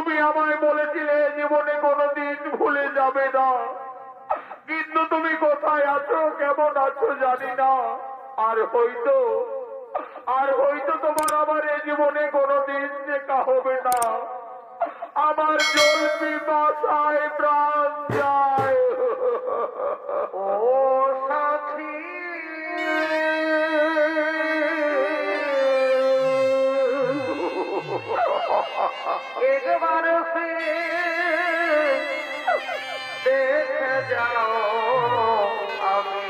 তুমি আমায় বলেছিলে জীবনে কোনোদিন ভুলে যাবে না, কিন্তু তুমি কোথায় আছো, কেমন আছো জানি না। আর হয়তো তোমার আমার এই জীবনে কোনোদিন দেখা হবে না। আমার জল পিপাসায় প্রাণ যায়। ও সাথী, একবার সে দেখে যাও আমি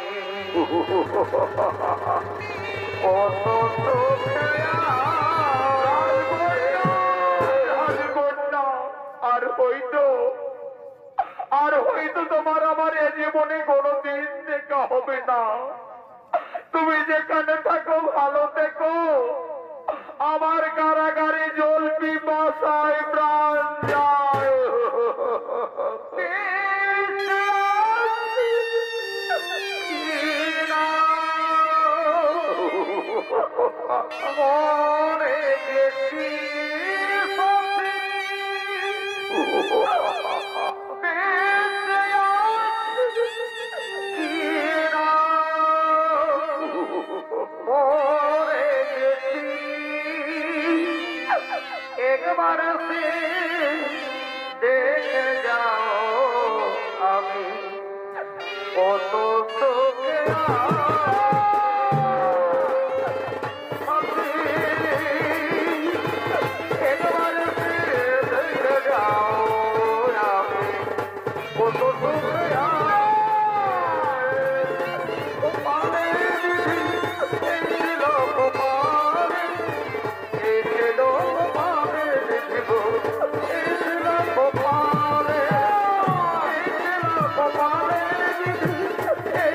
কত সুখে আর হয়তো তোমার আমার এ জীবনে কোনোদিন দেখা হবে না। তুমি যেখানে থাকো ভালো থেকো। আমার কারাগারে জল পিপাসায় প্রাণ যায়। মরে গেছি একবার সে দেখে যাও আমি কত সুখে একবার সে দেখে যাও আমি কত সুখে Bye.